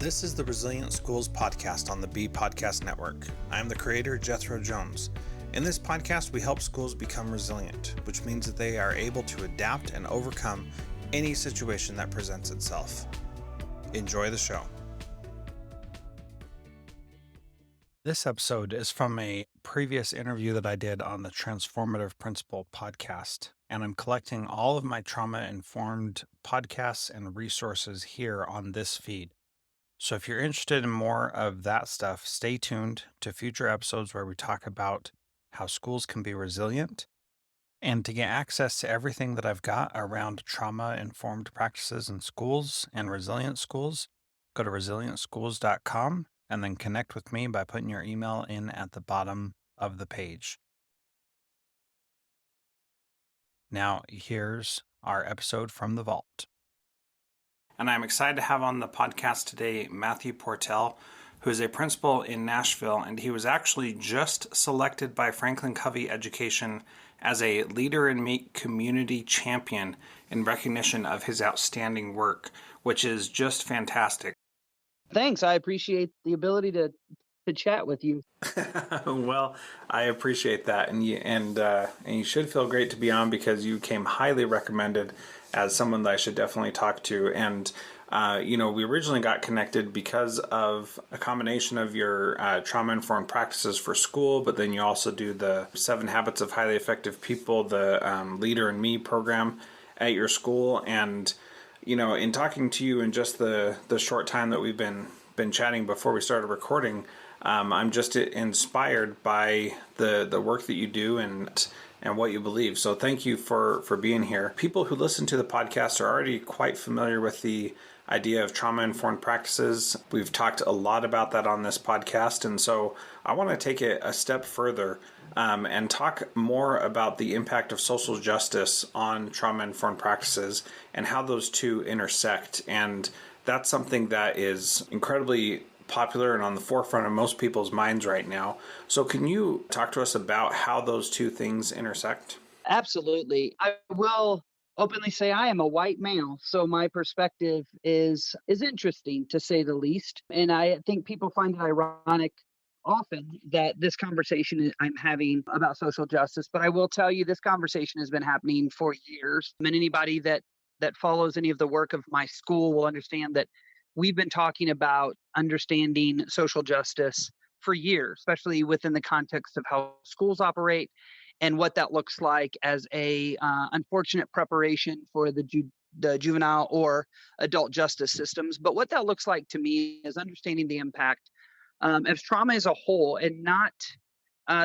This is the Resilient Schools podcast on the B Podcast Network. I'm the creator, Jethro Jones. In this podcast, we help schools become resilient, which means that they are able to adapt and overcome any situation that presents itself. Enjoy the show. This episode is from a previous interview that I did on the Transformative Principal podcast, and I'm collecting all of my trauma-informed podcasts and resources here on this feed. So if you're interested in more of that stuff, stay tuned to future episodes where we talk about how schools can be resilient. And to get access to everything that I've got around trauma-informed practices in schools and resilient schools, go to resilientschools.com and then connect with me by putting your email in at the bottom of the page. Now, here's our episode from the vault. And I'm excited to have on the podcast today Matthew Portell, who is a principal in Nashville, and he was actually just selected by Franklin Covey Education as a Leader in Me Community Champion in recognition of his outstanding work, which is just fantastic. Thanks. I appreciate the ability to chat with you. Well, I appreciate that, and you should feel great to be on because you came highly recommended as someone that I should definitely talk to. And we originally got connected because of a combination of your trauma-informed practices for school, but then you also do the 7 Habits of Highly Effective People, the Leader in Me program at your school. And in talking to you in just the short time that we've been chatting before we started recording, I'm just inspired by the work that you do and what you believe. So thank you for being here. People who listen to the podcast are already quite familiar with the idea of trauma-informed practices. We've talked a lot about that on this podcast. And so I want to take it a step further and talk more about the impact of social justice on trauma-informed practices and how those two intersect. And that's something that is incredibly popular and on the forefront of most people's minds right now. So can you talk to us about how those two things intersect? Absolutely. I will openly say I am a white male, so my perspective is interesting, to say the least. And I think people find it ironic often that this conversation I'm having about social justice, but I will tell you this conversation has been happening for years. And anybody that follows any of the work of my school will understand that we've been talking about understanding social justice for years, especially within the context of how schools operate and what that looks like as a unfortunate preparation for the juvenile or adult justice systems. But what that looks like to me is understanding the impact of trauma as a whole, and not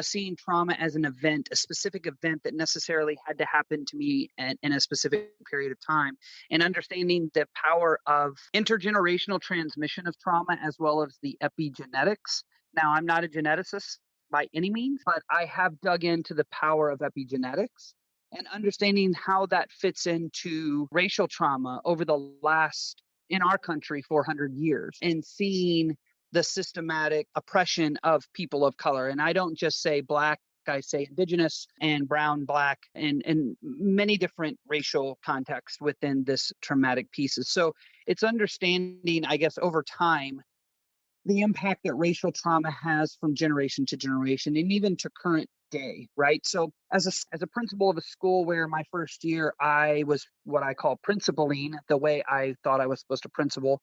seeing trauma as an event, a specific event that necessarily had to happen to me in a specific period of time, and understanding the power of intergenerational transmission of trauma as well as the epigenetics. Now, I'm not a geneticist by any means, but I have dug into the power of epigenetics and understanding how that fits into racial trauma over the last, in our country, 400 years, and seeing the systematic oppression of people of color. And I don't just say Black, I say Indigenous and brown, Black, and many different racial contexts within this traumatic pieces. So it's understanding, I guess, over time, the impact that racial trauma has from generation to generation and even to current day, right? So as a principal of a school where my first year I was what I call principaling, the way I thought I was supposed to principal,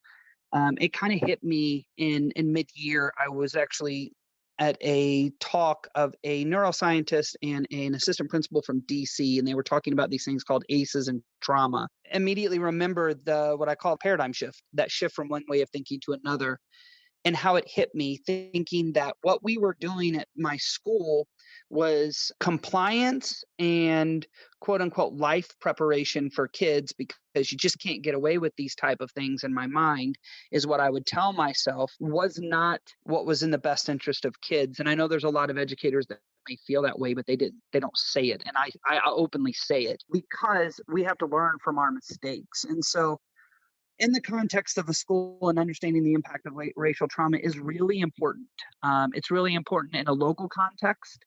it kind of hit me in mid-year. I was actually at a talk of a neuroscientist and an assistant principal from DC, and they were talking about these things called ACEs and trauma. Immediately remember what I call paradigm shift, that shift from one way of thinking to another, and how it hit me, thinking that what we were doing at my school was compliance and quote unquote life preparation for kids, because you just can't get away with these type of things. In my mind, is what I would tell myself was not what was in the best interest of kids. And I know there's a lot of educators that may feel that way, but they don't say it. And I openly say it because we have to learn from our mistakes. And so in the context of a school and understanding the impact of racial trauma is really important. It's really important in a local context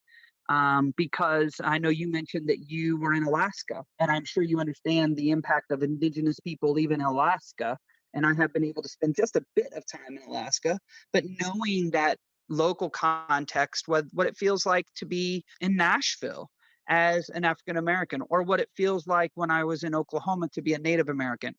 because I know you mentioned that you were in Alaska, and I'm sure you understand the impact of Indigenous people even in Alaska and I have been able to spend just a bit of time in Alaska, but knowing that local context, what it feels like to be in Nashville as an African American, or what it feels like when I was in Oklahoma to be a Native American,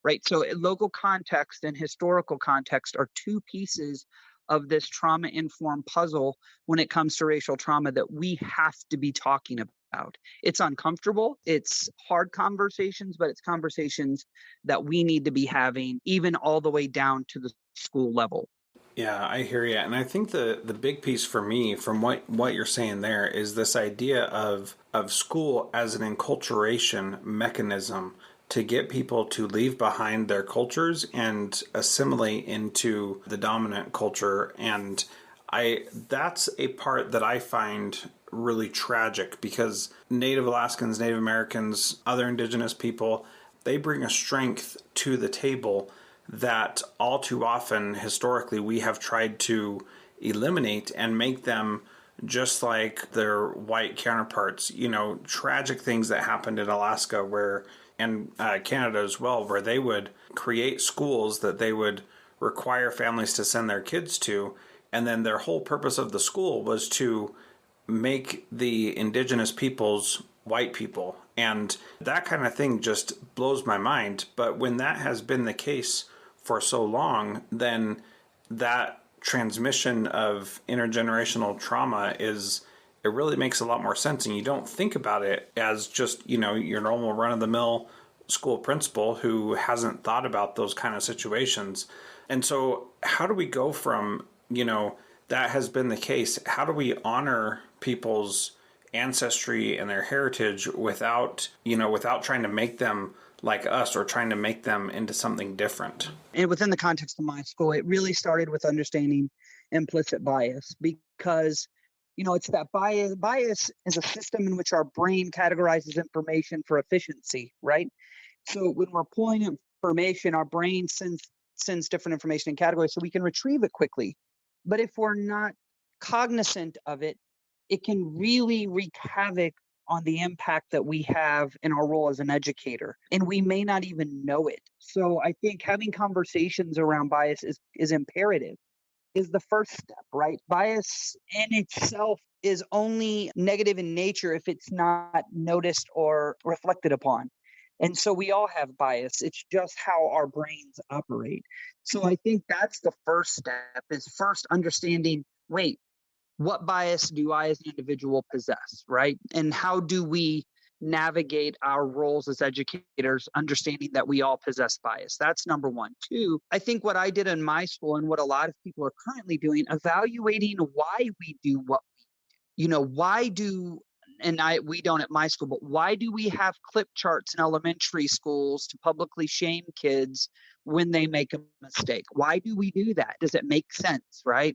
right? So local context and historical context are two pieces of this trauma informed puzzle when it comes to racial trauma that we have to be talking about. It's uncomfortable, it's hard conversations, but it's conversations that we need to be having, even all the way down to the school level. Yeah, I hear you. And I think the big piece for me from what you're saying there is this idea of school as an enculturation mechanism to get people to leave behind their cultures and assimilate into the dominant culture. And that's a part that I find really tragic, because Native Alaskans, Native Americans, other indigenous people, they bring a strength to the table that all too often historically we have tried to eliminate and make them just like their white counterparts. Tragic things that happened in Alaska and Canada as well, where they would create schools that they would require families to send their kids to, and then their whole purpose of the school was to make the indigenous peoples white people. And that kind of thing just blows my mind. But when that has been the case for so long, then that transmission of intergenerational trauma it really makes a lot more sense. And you don't think about it as just, your normal run-of-the-mill school principal who hasn't thought about those kind of situations. And so how do we go from, that has been the case, how do we honor people's ancestry and their heritage without trying to make them like us or trying to make them into something different? And within the context of my school, it really started with understanding implicit bias, because it's that bias is a system in which our brain categorizes information for efficiency, right? So when we're pulling information, our brain sends different information in categories so we can retrieve it quickly. But if we're not cognizant of it, it can really wreak havoc on the impact that we have in our role as an educator. And we may not even know it. So I think having conversations around bias is imperative, is the first step, right? Bias in itself is only negative in nature if it's not noticed or reflected upon. And so we all have bias. It's just how our brains operate. So I think that's the first step, is first understanding, wait, what bias do I as an individual possess, right? And how do we navigate our roles as educators, understanding that we all possess bias? That's number one. Two, I think what I did in my school and what a lot of people are currently doing, evaluating why we do what we do. Why do, and we don't at my school, but why do we have clip charts in elementary schools to publicly shame kids when they make a mistake? Why do we do that? Does it make sense, right?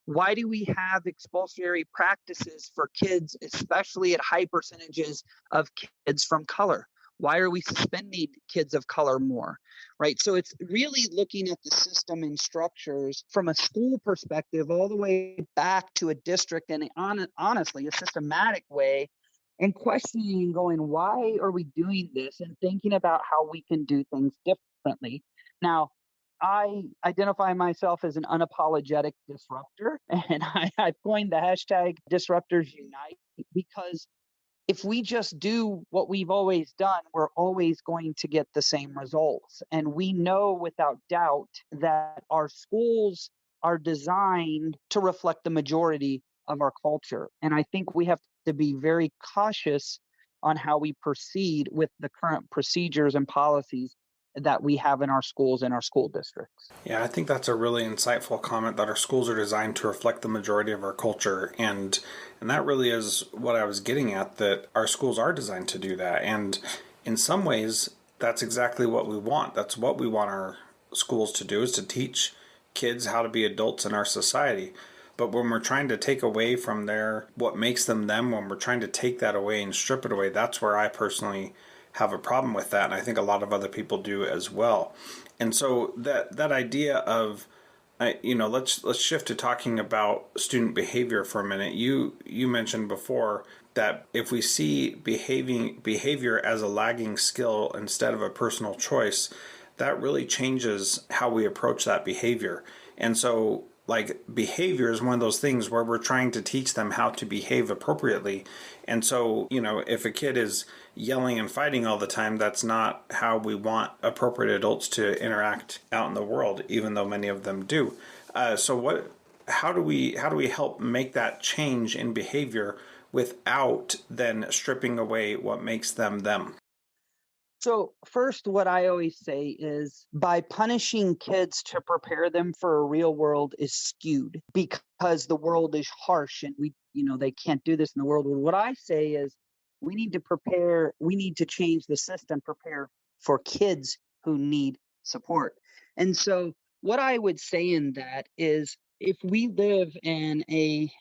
Why do we have expulsory practices for kids, especially at high percentages of kids from color? Why are we suspending kids of color more, right? So it's really looking at the system and structures from a school perspective all the way back to a district, and honestly, a systematic way, and questioning and going, why are we doing this? And thinking about how we can do things differently. Now, I identify myself as an unapologetic disruptor, and I've coined the hashtag Disruptors Unite, because if we just do what we've always done, we're always going to get the same results. And we know without doubt that our schools are designed to reflect the majority of our culture. And I think we have to be very cautious on how we proceed with the current procedures and policies that we have in our schools and our school districts. Yeah, I think that's a really insightful comment, that our schools are designed to reflect the majority of our culture. And that really is what I was getting at, that our schools are designed to do that. And in some ways, that's exactly what we want. That's what we want our schools to do, is to teach kids how to be adults in our society. But when we're trying to take away from what makes them them, when we're trying to take that away and strip it away, that's where I personally have a problem with that, and I think a lot of other people do as well. And so that idea of, let's shift to talking about student behavior for a minute. You mentioned before that if we see behavior as a lagging skill instead of a personal choice, that really changes how we approach that behavior. And so, like, behavior is one of those things where we're trying to teach them how to behave appropriately. And so, if a kid is yelling and fighting all the time, that's not how we want appropriate adults to interact out in the world, even though many of them do. How do we help make that change in behavior without then stripping away what makes them them? So, first, what I always say is by punishing kids to prepare them for a real world is skewed because the world is harsh and they can't do this in the world. What I say is we need to change the system, prepare for kids who need support. And so, what I would say in that is if we live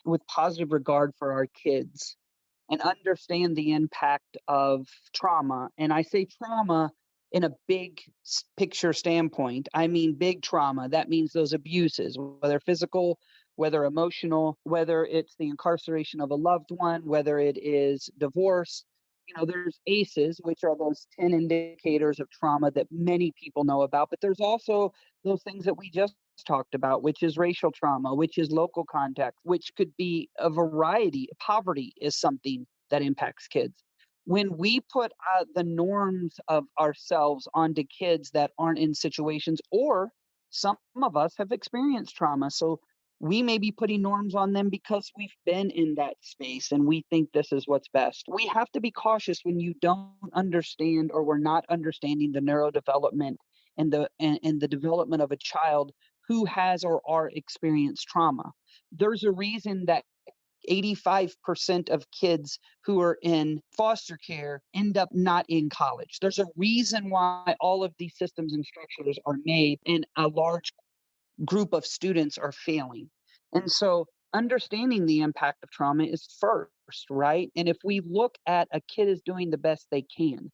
with positive regard for our kids, and understand the impact of trauma. And I say trauma in a big picture standpoint. I mean, big trauma. That means those abuses, whether physical, whether emotional, whether it's the incarceration of a loved one, whether it is divorce. There's ACEs, which are those 10 indicators of trauma that many people know about, but there's also those things that we just talked about, which is racial trauma, which is local context, which could be a variety. Poverty is something that impacts kids. When we put the norms of ourselves onto kids that aren't in situations, or some of us have experienced trauma. So we may be putting norms on them because we've been in that space and we think this is what's best. We have to be cautious when you don't understand or we're not understanding the neurodevelopment and the development of a child who has or are experienced trauma. There's a reason that 85% of kids who are in foster care end up not in college. There's a reason why all of these systems and structures are made and a large group of students are failing. And so understanding the impact of trauma is first, right? And if we look at a kid is doing the best they can,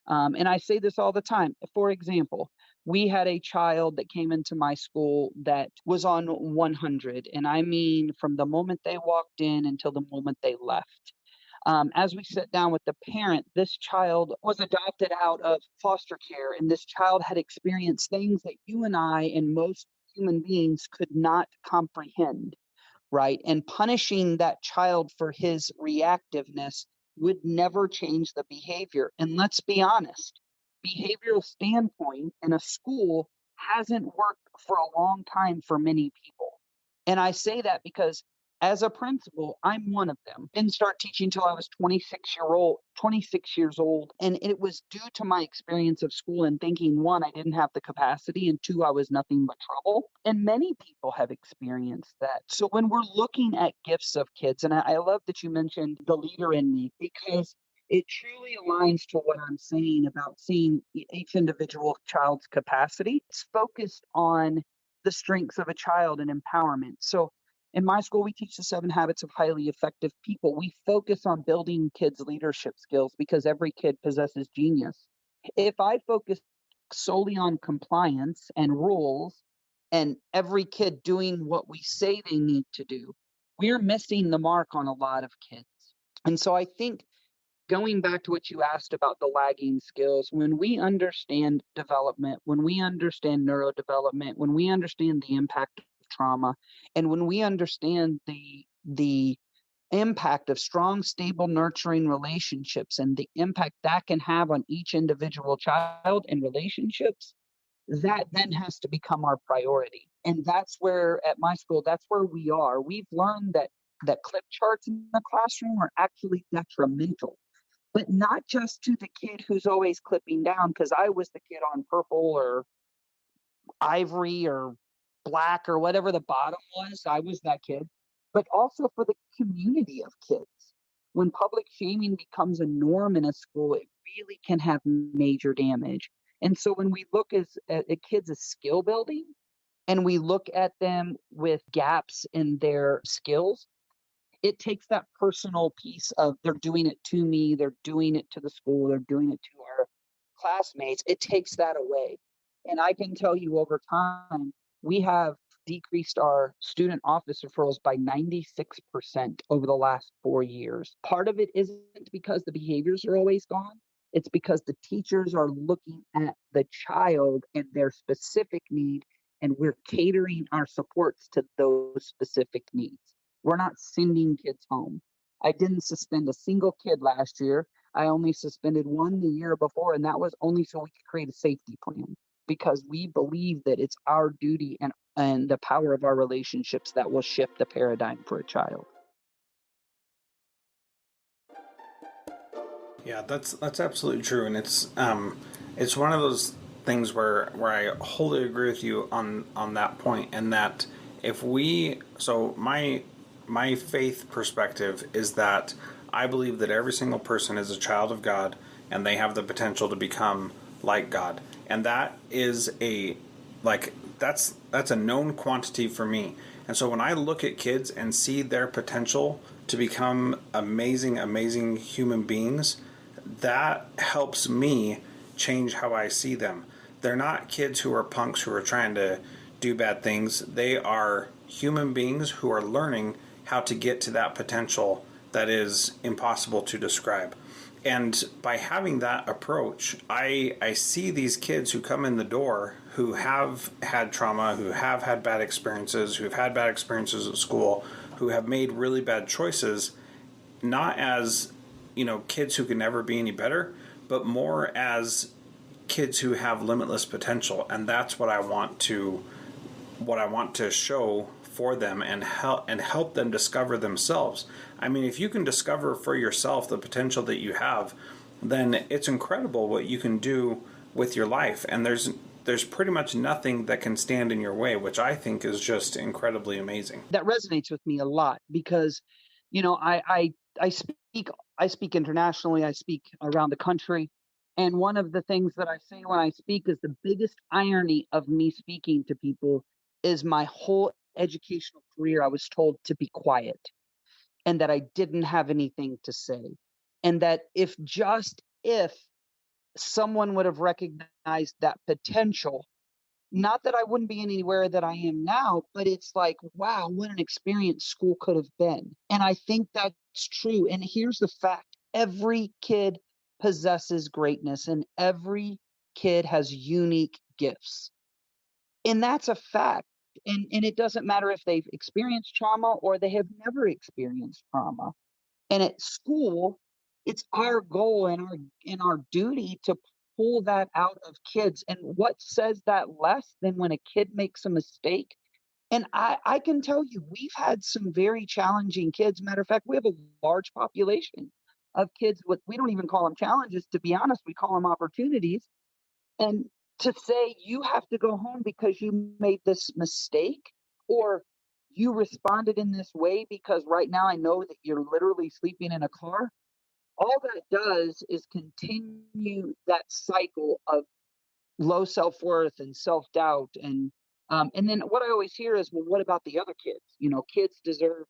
and I say this all the time. For example, we had a child that came into my school that was on 100. And I mean, from the moment they walked in until the moment they left. As we sat down with the parent, this child was adopted out of foster care, and this child had experienced things that you and I and most human beings could not comprehend, right? And punishing that child for his reactiveness would never change the behavior. And let's be honest, behavioral standpoint in a school hasn't worked for a long time for many people. And I say that because as a principal, I'm one of them. Didn't start teaching until I was 26 years old. And it was due to my experience of school and thinking, one, I didn't have the capacity, and two, I was nothing but trouble. And many people have experienced that. So when we're looking at gifts of kids, and I love that you mentioned the leader in me, because it truly aligns to what I'm saying about seeing each individual child's capacity. It's focused on the strengths of a child and empowerment. So in my school, we teach the 7 habits of highly effective people. We focus on building kids' leadership skills because every kid possesses genius. If I focus solely on compliance and rules and every kid doing what we say they need to do, we're missing the mark on a lot of kids. And so I think going back to what you asked about the lagging skills, when we understand development, when we understand neurodevelopment, when we understand the impact of trauma, and when we understand the impact of strong, stable, nurturing relationships and the impact that can have on each individual child and relationships, that then has to become our priority. And that's where at my school, that's where we are. We've learned that clip charts in the classroom are actually detrimental, but not just to the kid who's always clipping down, because I was the kid on purple or ivory or black or whatever the bottom was. I was that kid, but also for the community of kids. When public shaming becomes a norm in a school, it really can have major damage. And so when we look at kids as skill building and we look at them with gaps in their skills, it takes that personal piece of they're doing it to me, they're doing it to the school, they're doing it to our classmates. It takes that away. And I can tell you over time, we have decreased our student office referrals by 96% over the last 4 years. Part of it isn't because the behaviors are always gone. It's because the teachers are looking at the child and their specific need, and we're catering our supports to those specific needs. We're not sending kids home. I didn't suspend a single kid last year. I only suspended one the year before, and that was only so we could create a safety plan because we believe that it's our duty and the power of our relationships that will shift the paradigm for a child. Yeah, that's absolutely true, and it's one of those things where I wholly agree with you on that point, and that if we so my faith perspective is that I believe that every single person is a child of God, and they have the potential to become like God, and that is that's a known quantity for me. And so when I look at kids and see their potential to become amazing human beings, that helps me change how I see them. They're not kids who are punks who are trying to do bad things. They are human beings who are learning how to get to that potential that is impossible to describe. And by having that approach, I see these kids who come in the door who have had trauma, who have had bad experiences, who've had bad experiences at school, who have made really bad choices, not as, kids who can never be any better, but more as kids who have limitless potential. And that's what I want to show for them and help them discover themselves. I mean, if you can discover for yourself the potential that you have, then it's incredible what you can do with your life. And there's pretty much nothing that can stand in your way, which I think is just incredibly amazing. That resonates with me a lot because, I speak internationally. I speak around the country. And one of the things that I say when I speak is the biggest irony of me speaking to people is my whole educational career, I was told to be quiet and that I didn't have anything to say. And that if someone would have recognized that potential, not that I wouldn't be anywhere that I am now, but it's like, wow, what an experience school could have been. And I think that's true. And here's the fact: every kid possesses greatness, and every kid has unique gifts. And that's a fact. And it doesn't matter if they've experienced trauma or they have never experienced trauma. And at school, it's our goal and our duty to pull that out of kids. And what says that less than when a kid makes a mistake? And I can tell you, we've had some very challenging kids. Matter of fact, we have a large population of kids with, we don't even call them challenges, to be honest, we call them opportunities. And to say you have to go home because you made this mistake, or you responded in this way because right now I know that you're literally sleeping in a car, all that does is continue that cycle of low self-worth and self-doubt. And then what I always hear is, well, what about the other kids? Kids deserve.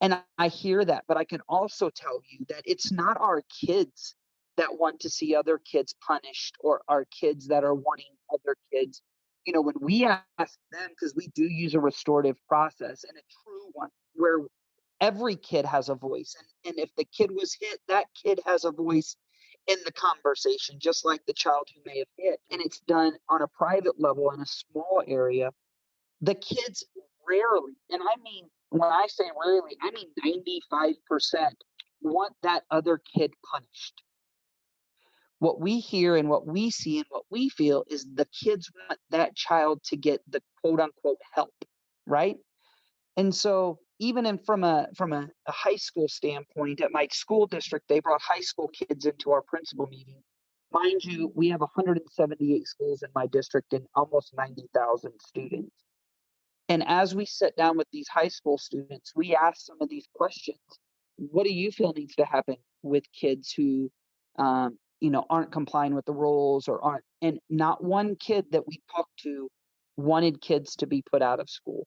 And I hear that, but I can also tell you that it's not our kids that want to see other kids punished, or our kids that are wanting other kids. When we ask them, because we do use a restorative process and a true one where every kid has a voice. And if the kid was hit, that kid has a voice in the conversation, just like the child who may have hit. And it's done on a private level in a small area. The kids rarely, and I mean, when I say rarely, I mean 95% want that other kid punished. What we hear and what we see and what we feel is the kids want that child to get the quote unquote help, right? And so even from a high school standpoint, at my school district, they brought high school kids into our principal meeting. Mind you, we have 178 schools in my district and almost 90,000 students. And as we sit down with these high school students, we ask some of these questions. What do you feel needs to happen with kids who, aren't complying with the rules or aren't? And not one kid that we talked to wanted kids to be put out of school.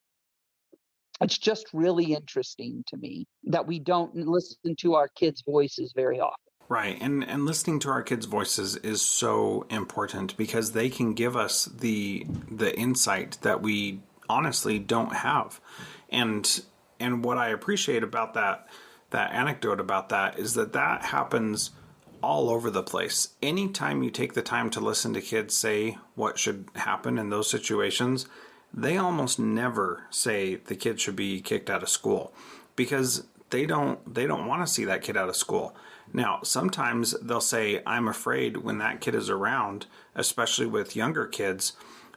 It's just really interesting to me that we don't listen to our kids' voices very often. Right. And listening to our kids' voices is so important because they can give us the insight that we honestly don't have. And what I appreciate about that anecdote about that is that happens all over the place. Anytime you take the time to listen to kids say what should happen in those situations, they almost never say the kid should be kicked out of school, because they don't want to see that kid out of school. Now, sometimes they'll say, I'm afraid, when that kid is around, especially with younger kids.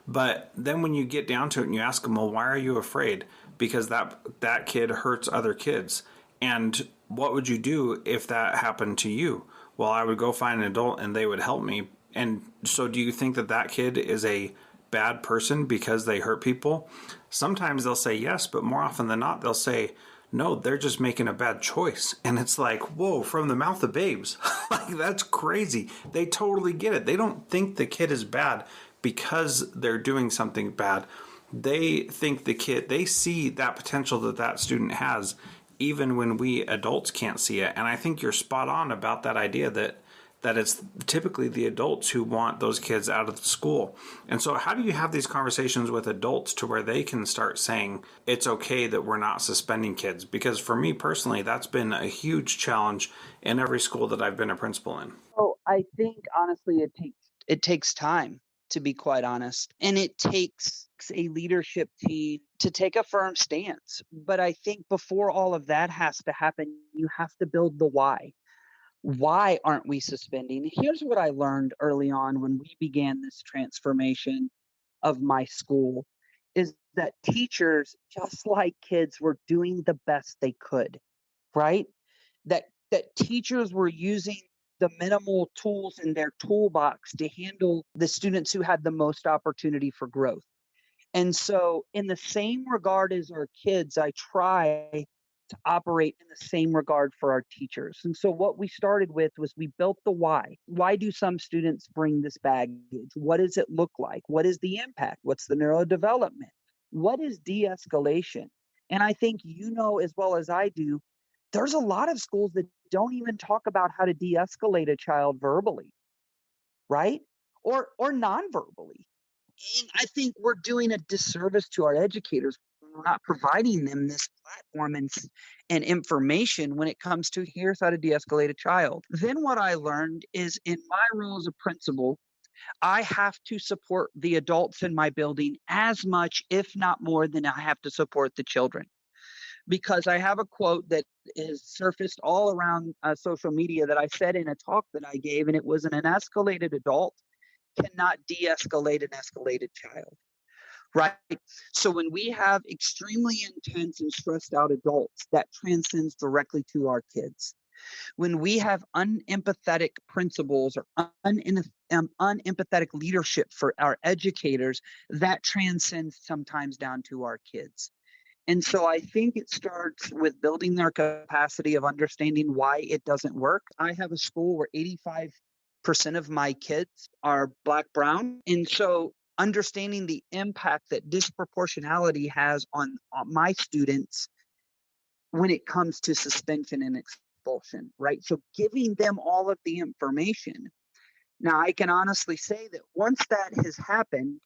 But then when you get down to it and you ask them, well, why are you afraid? Because that kid hurts other kids. And what would you do if that happened to you? Well, I would go find an adult and they would help me. And so do you think that kid is a bad person because they hurt people? Sometimes they'll say yes, but more often than not, they'll say, no, they're just making a bad choice. And it's like, whoa, from the mouth of babes. Like, that's crazy. They totally get it. They don't think the kid is bad because they're doing something bad. They think they see that potential that student has, even when we adults can't see it. And I think you're spot on about that idea that it's typically the adults who want those kids out of the school. And so how do you have these conversations with adults to where they can start saying it's okay that we're not suspending kids? Because for me personally, that's been a huge challenge in every school that I've been a principal in. Oh, I think honestly it takes time, to be quite honest. And it takes a leadership team to take a firm stance. But I think before all of that has to happen, you have to build the why. Why aren't we suspending? Here's what I learned early on when we began this transformation of my school is that teachers, just like kids, were doing the best they could, right? That teachers were using the minimal tools in their toolbox to handle the students who had the most opportunity for growth. And so, in the same regard as our kids, I try to operate in the same regard for our teachers. And so, what we started with was we built the why. Why do some students bring this baggage? What does it look like? What is the impact? What's the neurodevelopment? What is de escalation? And I think you know as well as I do, there's a lot of schools that don't even talk about how to de escalate a child verbally, right? Or non verbally. And I think we're doing a disservice to our educators when we're not providing them this platform and information when it comes to here's how to de-escalate a child. Then what I learned is in my role as a principal, I have to support the adults in my building as much, if not more, than I have to support the children. Because I have a quote that is surfaced all around social media that I said in a talk that I gave, and it was an escalated adult cannot de-escalate an escalated child, right? So when we have extremely intense and stressed out adults, that transcends directly to our kids. When we have unempathetic principals or unempathetic leadership for our educators, that transcends sometimes down to our kids. And so I think it starts with building their capacity of understanding why it doesn't work. I have a school where 85% of my kids are Black, brown. And so understanding the impact that disproportionality has on my students when it comes to suspension and expulsion, right? So giving them all of the information. Now, I can honestly say that once that has happened,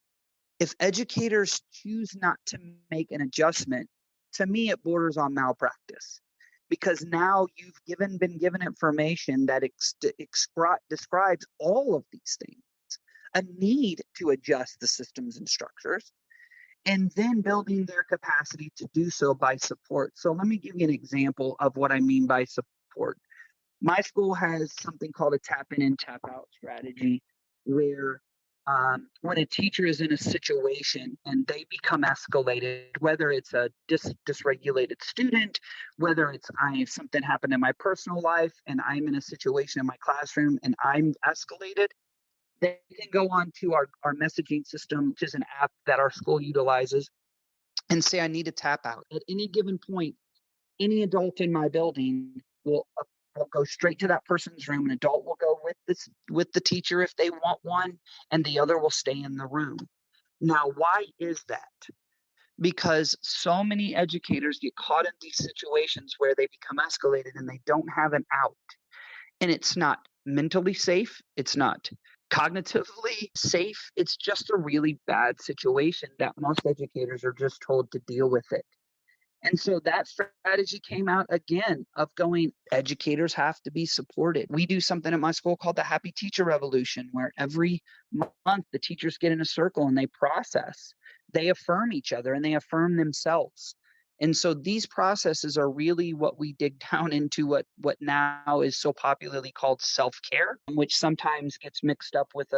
if educators choose not to make an adjustment, to me, it borders on malpractice. Because now you've been given information that describes all of these things, a need to adjust the systems and structures, and then building their capacity to do so by support. So let me give you an example of what I mean by support. My school has something called a tap in and tap out strategy, where when a teacher is in a situation and they become escalated, whether it's a dysregulated student, whether it's something happened in my personal life and I'm in a situation in my classroom and I'm escalated, they can go on to our messaging system, which is an app that our school utilizes, and say, I need to tap out. At any given point, any adult in my building will go straight to that person's room. An adult will go with the teacher if they want one, and the other will stay in the room. Now, why is that? Because so many educators get caught in these situations where they become escalated and they don't have an out. And it's not mentally safe. It's not cognitively safe. It's just a really bad situation that most educators are just told to deal with it. And so that strategy came out again of going, educators have to be supported. We do something at my school called the Happy Teacher Revolution, where every month the teachers get in a circle and they process, they affirm each other and they affirm themselves. And so these processes are really what we dig down into what now is so popularly called self-care, which sometimes gets mixed up with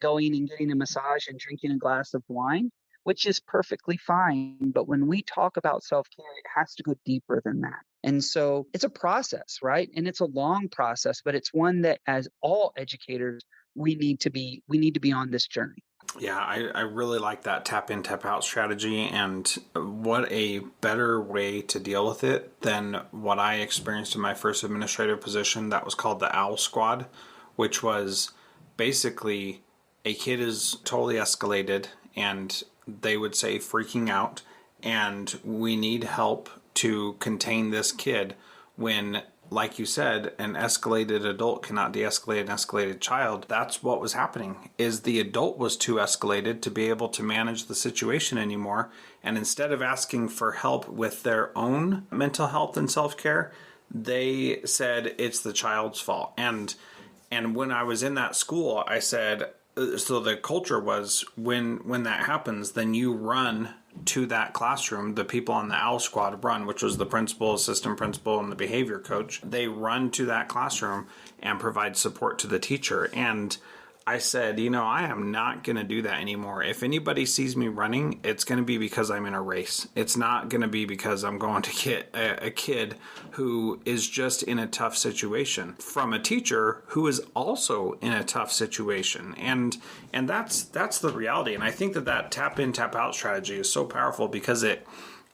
going and getting a massage and drinking a glass of wine, which is perfectly fine. But when we talk about self-care, it has to go deeper than that. And so it's a process, right? And it's a long process, but it's one that as all educators, we need to be on this journey. Yeah, I really like that tap in, tap out strategy. And what a better way to deal with it than what I experienced in my first administrative position that was called the OWL squad, which was basically a kid is totally escalated and they would say freaking out, and we need help to contain this kid when, like you said, an escalated adult cannot de-escalate an escalated child. That's what was happening, is the adult was too escalated to be able to manage the situation anymore. And instead of asking for help with their own mental health and self-care, they said it's the child's fault. And when I was in that school, I said, so the culture was when that happens, then you run to that classroom. The people on the OWL squad run, which was the principal, assistant principal, and the behavior coach. They run to that classroom and provide support to the teacher. And I said, I am not going to do that anymore. If anybody sees me running, it's going to be because I'm in a race. It's not going to be because I'm going to get a kid who is just in a tough situation from a teacher who is also in a tough situation. And that's the reality. And I think that tap in, tap out strategy is so powerful because it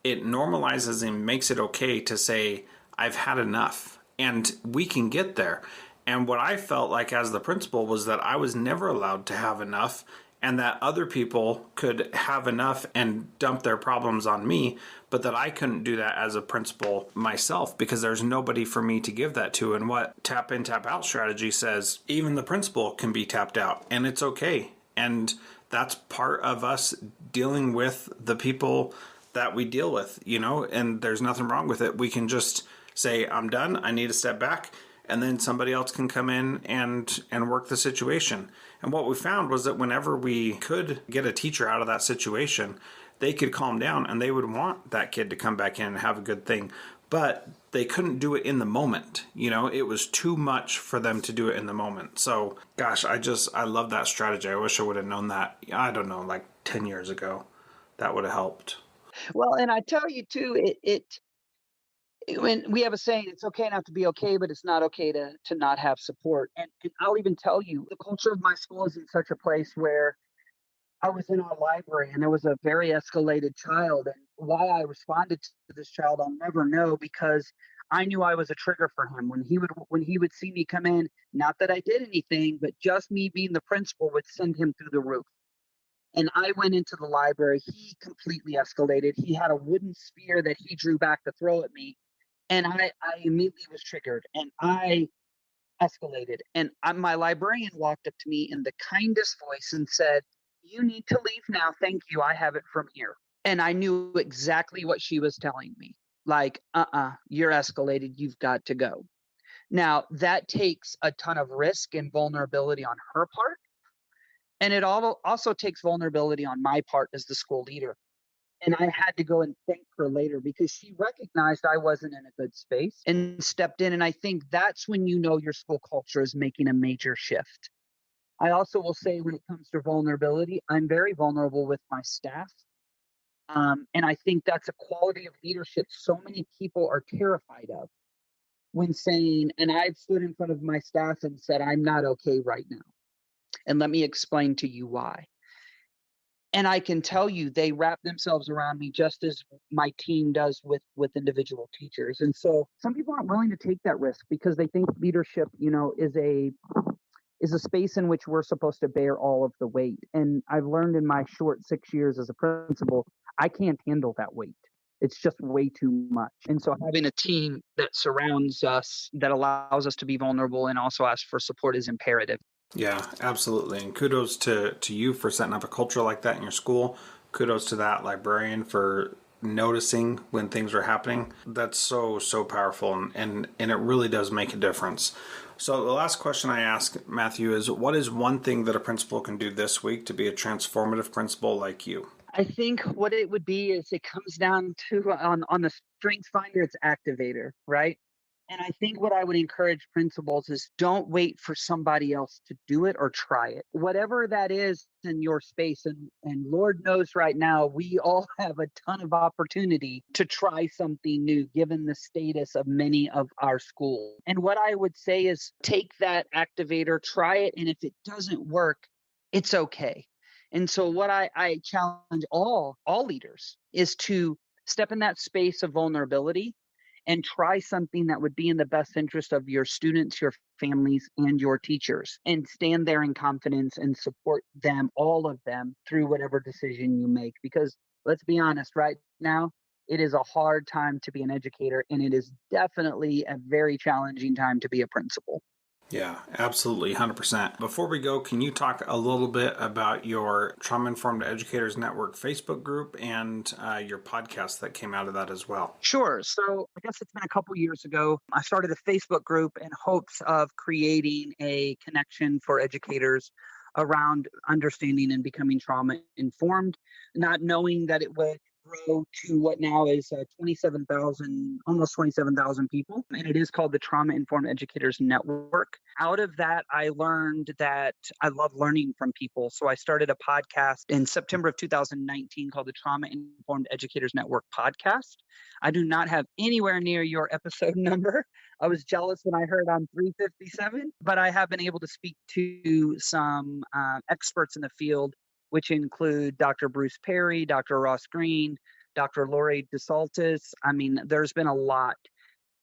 normalizes and makes it okay to say, I've had enough, and we can get there. And what I felt like as the principal was that I was never allowed to have enough, and that other people could have enough and dump their problems on me, but that I couldn't do that as a principal myself because there's nobody for me to give that to. And what tap in, tap out strategy says, even the principal can be tapped out, and it's okay. And that's part of us dealing with the people that we deal with, and there's nothing wrong with it. We can just say, I'm done, I need to step back, and then somebody else can come in and work the situation. And what we found was that whenever we could get a teacher out of that situation, they could calm down and they would want that kid to come back in and have a good thing. But they couldn't do it in the moment. It was too much for them to do it in the moment. So, gosh, I love that strategy. I wish I would have known that, I don't know, like 10 years ago. That would have helped. Well, and I tell you too, when we have a saying, it's okay not to be okay, but it's not okay to not have support. And I'll even tell you, the culture of my school is in such a place where I was in our library and there was a very escalated child. And why I responded to this child, I'll never know, because I knew I was a trigger for him. When he would see me come in, not that I did anything, but just me being the principal would send him through the roof. And I went into the library. He completely escalated. He had a wooden spear that he drew back to throw at me. And I immediately was triggered and I escalated. And my librarian walked up to me in the kindest voice and said, "You need to leave now. Thank you. I have it from here." And I knew exactly what she was telling me. Like, you're escalated. You've got to go. Now, that takes a ton of risk and vulnerability on her part. And it also takes vulnerability on my part as the school leader. And I had to go and thank her later because she recognized I wasn't in a good space and stepped in. And I think that's when your school culture is making a major shift. I also will say, when it comes to vulnerability, I'm very vulnerable with my staff. And I think that's a quality of leadership so many people are terrified of when saying, and I've stood in front of my staff and said, I'm not okay right now. And let me explain to you why. And I can tell you, they wrap themselves around me just as my team does with individual teachers. And so some people aren't willing to take that risk because they think leadership, is a space in which we're supposed to bear all of the weight. And I've learned in my short 6 years as a principal, I can't handle that weight. It's just way too much. And so having a team that surrounds us, that allows us to be vulnerable and also ask for support is imperative. Yeah, absolutely. And kudos to you for setting up a culture like that in your school. Kudos to that librarian for noticing when things are happening, that's so, so powerful. And it really does make a difference. So the last question I ask, Matthew, is what is one thing that a principal can do this week to be a transformative principal like you? I think what it would be is it comes down to on the strength finder, it's activator, right? And I think what I would encourage principals is don't wait for somebody else to do it or try it. Whatever that is in your space, and Lord knows right now, we all have a ton of opportunity to try something new given the status of many of our schools. And what I would say is take that activator, try it, and if it doesn't work, it's okay. And so what I challenge all leaders is to step in that space of vulnerability and try something that would be in the best interest of your students, your families, and your teachers, and stand there in confidence and support them, all of them, through whatever decision you make. Because let's be honest, right now, it is a hard time to be an educator, and it is definitely a very challenging time to be a principal. Yeah, absolutely, 100%. Before we go, can you talk a little bit about your Trauma Informed Educators Network Facebook group and your podcast that came out of that as well? Sure. So I guess it's been a couple years ago. I started a Facebook group in hopes of creating a connection for educators around understanding and becoming trauma informed, not knowing that it would grow to what now is 27,000, almost 27,000 people. And it is called the Trauma Informed Educators Network. Out of that, I learned that I love learning from people. So I started a podcast in September of 2019 called the Trauma Informed Educators Network Podcast. I do not have anywhere near your episode number. I was jealous when I heard I'm 357, but I have been able to speak to some experts in the field, which include Dr. Bruce Perry, Dr. Ross Green, Dr. Lori DeSaltis. I mean, there's been a lot.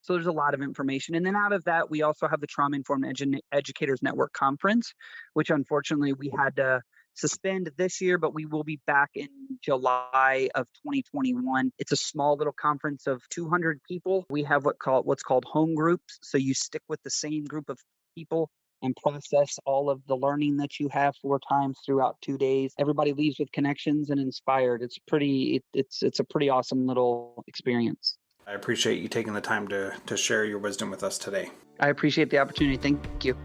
So there's a lot of information. And then out of that, we also have the Trauma Informed Educators Network Conference, which unfortunately we had to suspend this year, but we will be back in July of 2021. It's a small little conference of 200 people. We have what's called home groups. So you stick with the same group of people and process all of the learning that you have 4 times throughout 2 days. Everybody leaves with connections and inspired. It's a pretty awesome little experience. I appreciate you taking the time to share your wisdom with us today. I appreciate the opportunity. Thank you.